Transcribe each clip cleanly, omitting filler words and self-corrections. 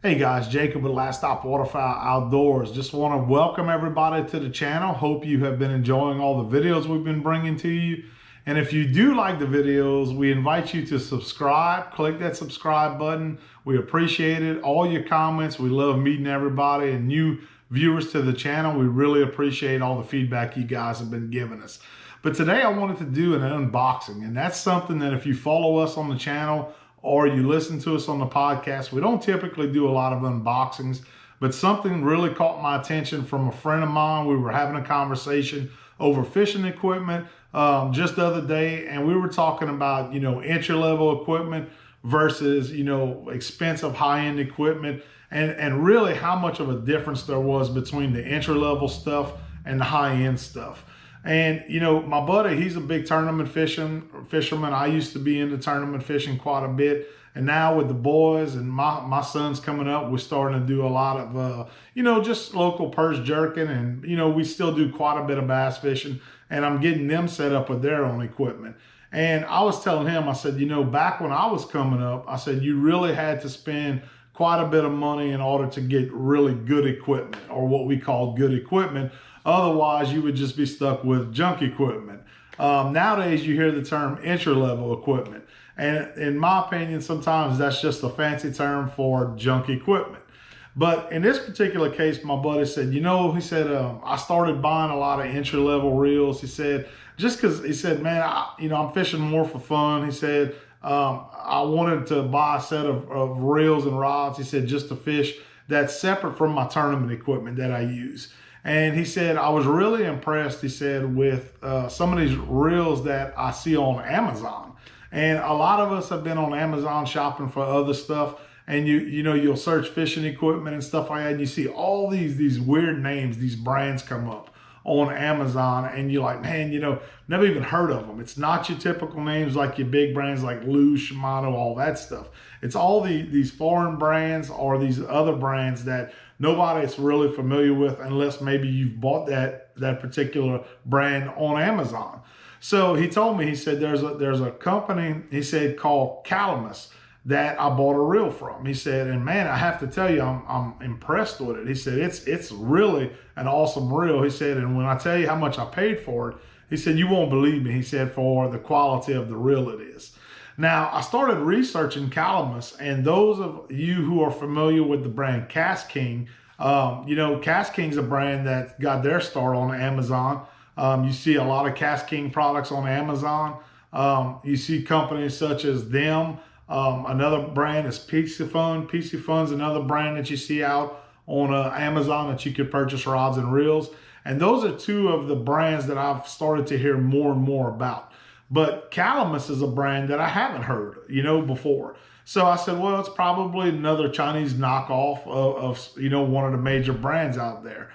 Hey guys, Jacob with Last Stop Waterfowl Outdoors. Just want to welcome everybody to the channel. Hope you have been enjoying all the videos we've been bringing to you. And if you do like the videos, we invite you to subscribe. Click that subscribe button. We appreciate it. All your comments. We love meeting everybody and new viewers to the channel. We really appreciate all the feedback you guys have been giving us. But today I wanted to do an unboxing, and that's something that if you follow us on the channel or you listen to us on the podcast, we don't typically do a lot of unboxings, but something really caught my attention from a friend of mine. We were having a conversation over fishing equipment just the other day, and we were talking about, entry-level equipment versus, expensive high-end equipment, and really how much of a difference there was between the entry-level stuff and the high-end stuff. And, my buddy, he's a big tournament fisherman. I used to be into tournament fishing quite a bit. And now with the boys and my son's coming up, we're starting to do a lot of, just local purse jerking. And, we still do quite a bit of bass fishing. And I'm getting them set up with their own equipment. And I was telling him, I said, back when I was coming up, I said, you really had to spend quite a bit of money in order to get really good equipment, or what we call good equipment. Otherwise, you would just be stuck with junk equipment. Nowadays, you hear the term entry-level equipment. And in my opinion, sometimes that's just a fancy term for junk equipment. But in this particular case, my buddy said, he said, I started buying a lot of entry-level reels. He said, just because, he said, man, I'm fishing more for fun. He said, I wanted to buy a set of reels and rods. He said, just to fish that's separate from my tournament equipment that I use. And he said, I was really impressed, he said, with some of these reels that I see on Amazon. And a lot of us have been on Amazon shopping for other stuff. And you'll search fishing equipment and stuff like that. And you see all these weird names, these brands come up on Amazon. And you're like, man, never even heard of them. It's not your typical names like your big brands like Lou, Shimano, all that stuff. It's all these foreign brands or these other brands that nobody's really familiar with unless maybe you've bought that particular brand on Amazon. So he told me, he said, there's a company, he said, called Calamus that I bought a reel from. He said, and man, I have to tell you, I'm impressed with it. He said, it's really an awesome reel. He said, and when I tell you how much I paid for it, he said, you won't believe me. He said, for the quality of the reel it is. Now, I started researching Calamus, and those of you who are familiar with the brand Cast King, Cast King's a brand that got their start on Amazon. You see a lot of Cast King products on Amazon. You see companies such as them. Another brand is PC Fun. PC Fun's another brand that you see out on Amazon that you could purchase rods and reels. And those are two of the brands that I've started to hear more and more about. But Calamus is a brand that I haven't heard, before. So I said, well, it's probably another Chinese knockoff of one of the major brands out there,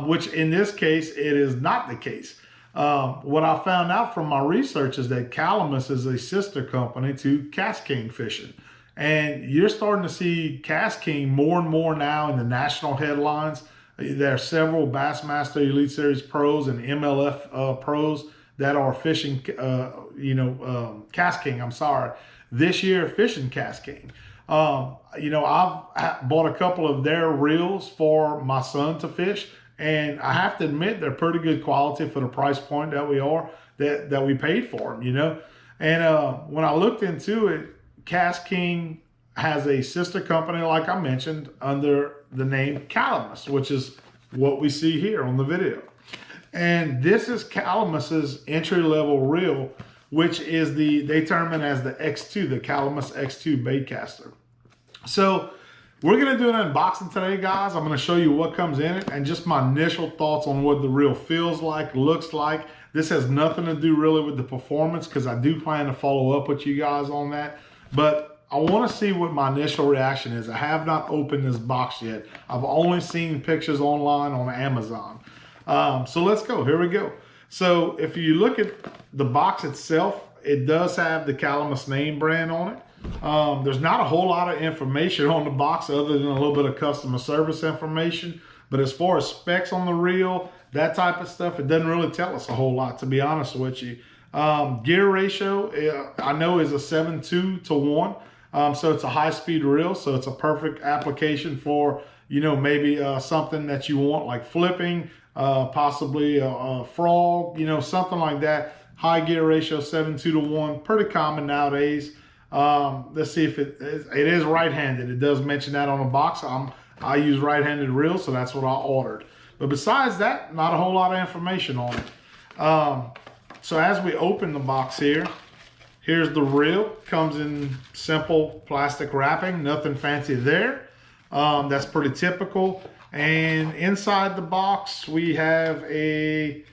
which in this case, it is not the case. What I found out from my research is that Calamus is a sister company to Cast King Fishing. And you're starting to see Cast King more and more now in the national headlines. There are several Bassmaster Elite Series pros and MLF pros that are fishing, Cast King, this year fishing Cast King. I've bought a couple of their reels for my son to fish, and I have to admit they're pretty good quality for the price point that we paid for them, And when I looked into it, Cast King has a sister company, like I mentioned, under the name Calamus, which is what we see here on the video. And this is Calamus's entry-level reel, which is they term it as the X2, the Calamus X2 Baitcaster. So we're going to do an unboxing today, guys. I'm going to show you what comes in it and just my initial thoughts on what the reel feels like, looks like. This has nothing to do really with the performance because I do plan to follow up with you guys on that. But I want to see what my initial reaction is. I have not opened this box yet. I've only seen pictures online on Amazon. So let's go. Here we go. So if you look at the box itself, it does have the Calamus name brand on it. There's not a whole lot of information on the box other than a little bit of customer service information. But as far as specs on the reel, that type of stuff, it doesn't really tell us a whole lot, to be honest with you. Gear ratio, I know, is a 7:2 to 1. So it's a high-speed reel, so it's a perfect application for, you know, maybe something that you want, like flipping, possibly a frog, you know, something like that. High gear ratio, 7:2 to 1, pretty common nowadays. Let's see if it is right-handed. It does mention that on the box. I use right-handed reels, so that's what I ordered. But besides that, not a whole lot of information on it. So as we open the box here, here's the reel. Comes in simple plastic wrapping, nothing fancy there. That's pretty typical. And inside the box, we have a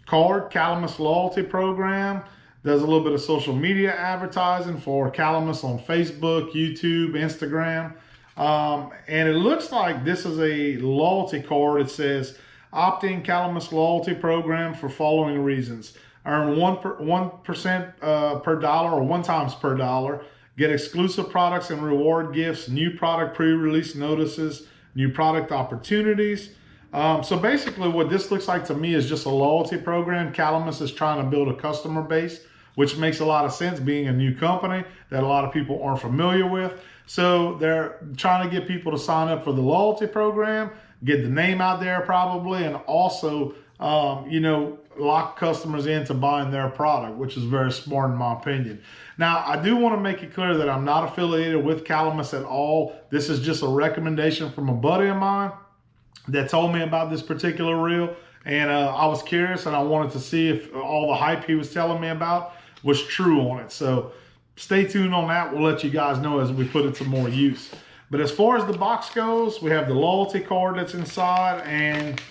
card, Calamus loyalty program. Does a little bit of social media advertising for Calamus on Facebook, YouTube, Instagram. And it looks like this is a loyalty card. It says, opt-in Calamus loyalty program for following reasons. Earn 1% per dollar, or 1 times per dollar. Get exclusive products and reward gifts, new product pre-release notices, new product opportunities. So basically what this looks like to me is just a loyalty program. Calamus is trying to build a customer base, which makes a lot of sense being a new company that a lot of people aren't familiar with. So they're trying to get people to sign up for the loyalty program, get the name out there probably, and also, you know, lock customers into buying their product, which is very smart in my opinion. Now, I do want to make it clear that I'm not affiliated with Calamus at all. This is just a recommendation from a buddy of mine that told me about this particular reel, and I was curious and I wanted to see if all the hype he was telling me about was true on it. So stay tuned on that. We'll let you guys know as we put it to more use. But as far as the box goes, we have the loyalty card that's inside and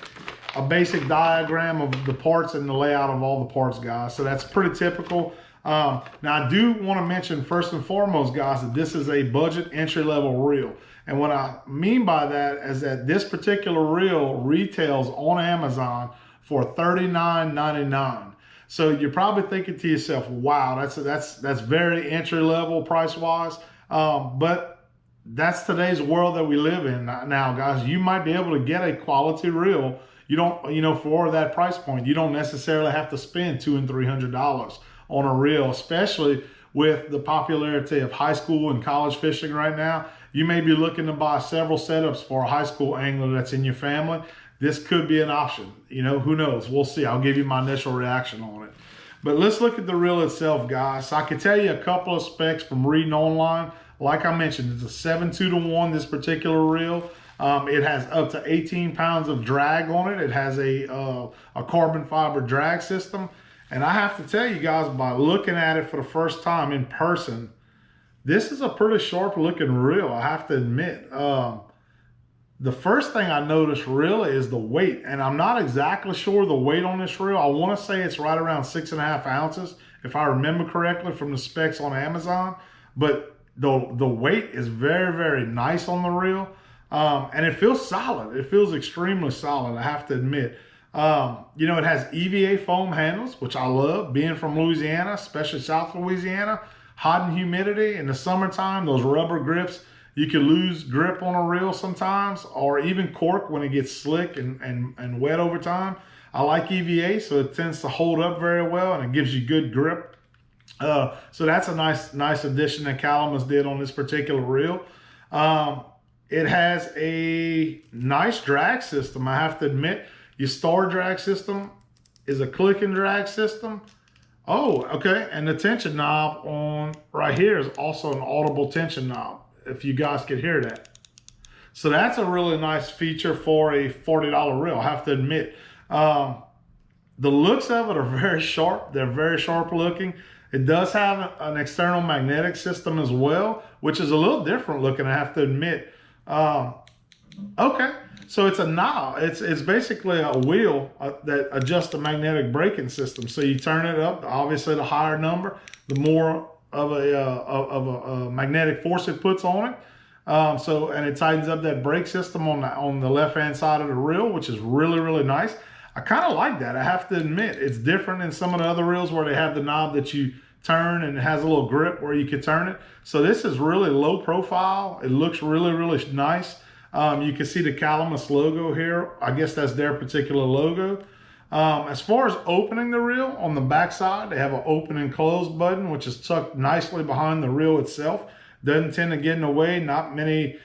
a basic diagram of the parts and the layout of all the parts, guys. So that's pretty typical. Now I do want to mention first and foremost, guys, that this is a budget entry-level reel. And what I mean by that is that this particular reel retails on Amazon for $39.99. So you're probably thinking to yourself, wow, that's very entry-level price-wise. But that's today's world that we live in now, guys. You might be able to get a quality reel. You don't, you know, for that price point, you don't necessarily have to spend $200 and $300 on a reel, especially with the popularity of high school and college fishing right now. You may be looking to buy several setups for a high school angler that's in your family. This could be an option. You know, who knows? We'll see. I'll give you my initial reaction on it. But let's look at the reel itself, guys. So I can tell you a couple of specs from reading online. Like I mentioned, it's a 7:2 to 1, this particular reel. It has up to 18 pounds of drag on it. It has a carbon fiber drag system. And I have to tell you guys, by looking at it for the first time in person, this is a pretty sharp looking reel, I have to admit. The first thing I noticed really is the weight. And I'm not exactly sure the weight on this reel. I want to say it's right around 6.5 ounces, if I remember correctly from the specs on Amazon. But the weight is very, very nice on the reel. And it feels solid. It feels extremely solid, I have to admit. You know, it has EVA foam handles, which I love. Being from Louisiana, especially South Louisiana, hot and humidity in the summertime, those rubber grips, you can lose grip on a reel sometimes, or even cork when it gets slick and wet over time. I like EVA, so it tends to hold up very well and it gives you good grip. So that's a nice addition that Calamus did on this particular reel. It has a nice drag system, I have to admit. Your star drag system is a click and drag system. Oh, okay, and the tension knob on right here is also an audible tension knob, if you guys could hear that. So that's a really nice feature for a $40 reel, I have to admit. The looks of it are very sharp. They're very sharp looking. It does have an external magnetic system as well, which is a little different looking, I have to admit. Okay, so it's a knob. It's basically a wheel that adjusts the magnetic braking system. So you turn it up, obviously the higher number, the more of a magnetic force it puts on it. And it tightens up that brake system on the left-hand side of the reel, which is really, really nice. I kind of like that, I have to admit. It's different than some of the other reels where they have the knob that you turn and it has a little grip where you can turn it. So this is really low profile. It looks really, really nice. You can see the Calamus logo here. I guess that's their particular logo. As far as opening the reel, on the back side, they have an open and close button, which is tucked nicely behind the reel itself. Doesn't tend to get in the way. Not many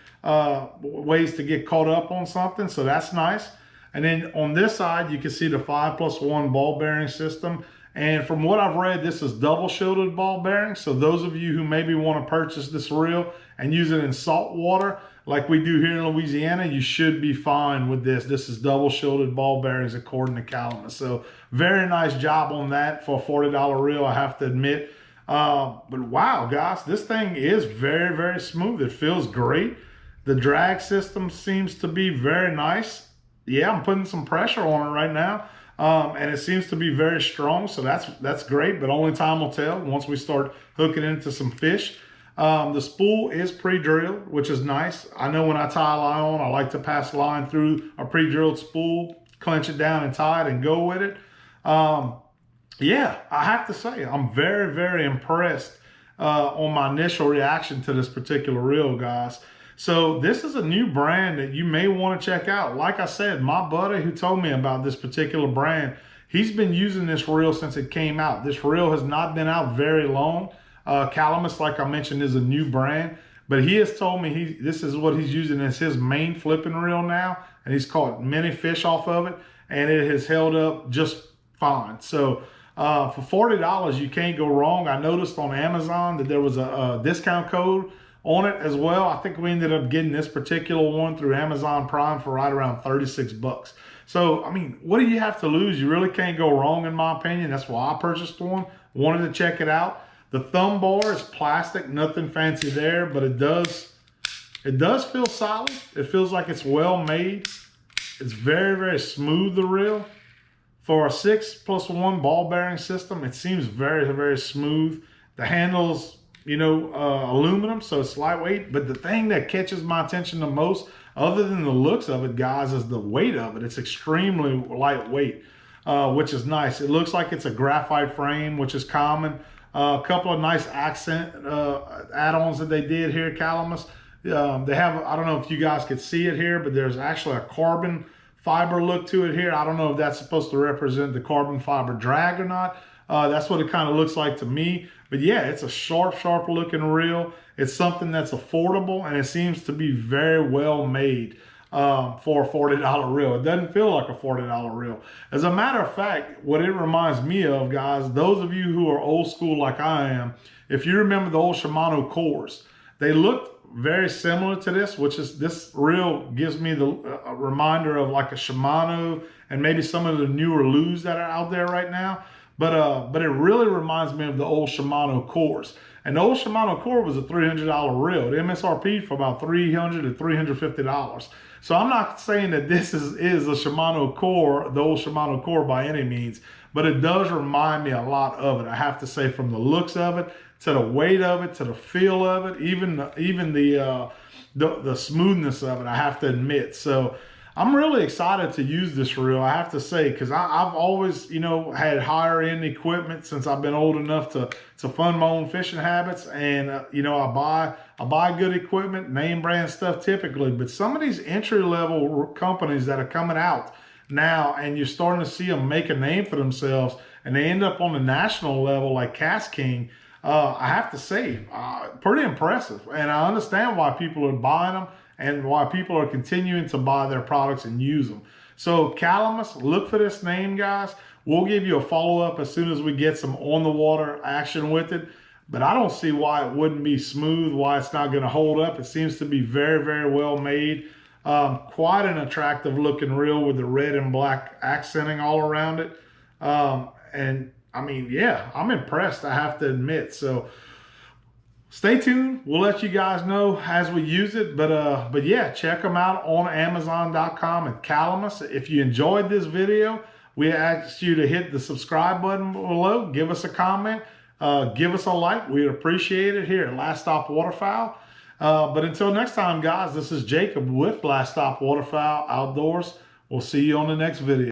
ways to get caught up on something. So that's nice. And then on this side, you can see the 5+1 ball bearing system. And from what I've read, this is double shielded ball bearings. So those of you who maybe want to purchase this reel and use it in salt water, like we do here in Louisiana, you should be fine with this. This is double shielded ball bearings according to Calamus. So very nice job on that for a $40 reel, I have to admit. But wow, guys, this thing is very, very smooth. It feels great. The drag system seems to be very nice. Yeah, I'm putting some pressure on it right now. And it seems to be very strong, so that's great, but only time will tell once we start hooking into some fish. The spool is pre-drilled, which is nice. I know when I tie a line on, I like to pass line through a pre-drilled spool, clench it down and tie it and go with it. Yeah, I have to say, I'm very, very impressed on my initial reaction to this particular reel, guys. So this is a new brand that you may want to check out. Like I said, my buddy who told me about this particular brand, he's been using this reel since it came out. This reel has not been out very long. Calamus, like I mentioned, is a new brand, but he has told me this is what he's using as his main flipping reel now, and he's caught many fish off of it, and it has held up just fine. So for $40, you can't go wrong. I noticed on Amazon that there was a discount code on it as well. I think we ended up getting this particular one through Amazon Prime for right around 36 bucks. So, I mean, what do you have to lose? You really can't go wrong, in my opinion. That's why I purchased one. Wanted to check it out. The thumb bar is plastic, nothing fancy there, but it does feel solid. It feels like it's well made. It's very, very smooth, the reel. For a 6+1 ball bearing system, it seems very, very smooth. The handles, you know, aluminum, so it's lightweight. But the thing that catches my attention the most, other than the looks of it, guys, is the weight of it. It's extremely lightweight, which is nice. It looks like it's a graphite frame, which is common. A couple of nice accent add-ons that they did here at Calamus. They have, I don't know if you guys could see it here, but there's actually a carbon fiber look to it here. I don't know if that's supposed to represent the carbon fiber drag or not. That's what it kind of looks like to me. But yeah, it's a sharp looking reel. It's something that's affordable, and it seems to be very well made for a $40 reel. It doesn't feel like a $40 reel. As a matter of fact, what it reminds me of, guys, those of you who are old school like I am, if you remember the old Shimano cores, they looked very similar to this, which is, this reel gives me the reminder of like a Shimano and maybe some of the newer Lures that are out there right now. But it really reminds me of the old Shimano cores. And the old Shimano core was a $300 reel. The MSRP for about $300 to $350. So I'm not saying that this is a Shimano core, the old Shimano core by any means, but it does remind me a lot of it. I have to say, from the looks of it, to the weight of it, to the feel of it, even the smoothness of it, I have to admit. So I'm really excited to use this reel, I have to say, because I've always, you know, had higher end equipment since I've been old enough to fund my own fishing habits. And, you know, I buy good equipment, name brand stuff typically, but some of these entry level companies that are coming out now, and you're starting to see them make a name for themselves, and they end up on the national level like Cast King, I have to say, pretty impressive. And I understand why people are buying them and why people are continuing to buy their products and use them. So Calamus, look for this name, guys. We'll give you a follow-up as soon as we get some on-the-water action with it. But I don't see why it wouldn't be smooth, why it's not going to hold up. It seems to be very, very well made. Quite an attractive looking reel with the red and black accenting all around it. And I mean, yeah, I'm impressed, I have to admit. So stay tuned. We'll let you guys know as we use it. But yeah, check them out on Amazon.com and Calamus. If you enjoyed this video, we ask you to hit the subscribe button below. Give us a comment. Give us a like. We'd appreciate it here at Last Stop Waterfowl. But until next time, guys, this is Jacob with Last Stop Waterfowl Outdoors. We'll see you on the next video.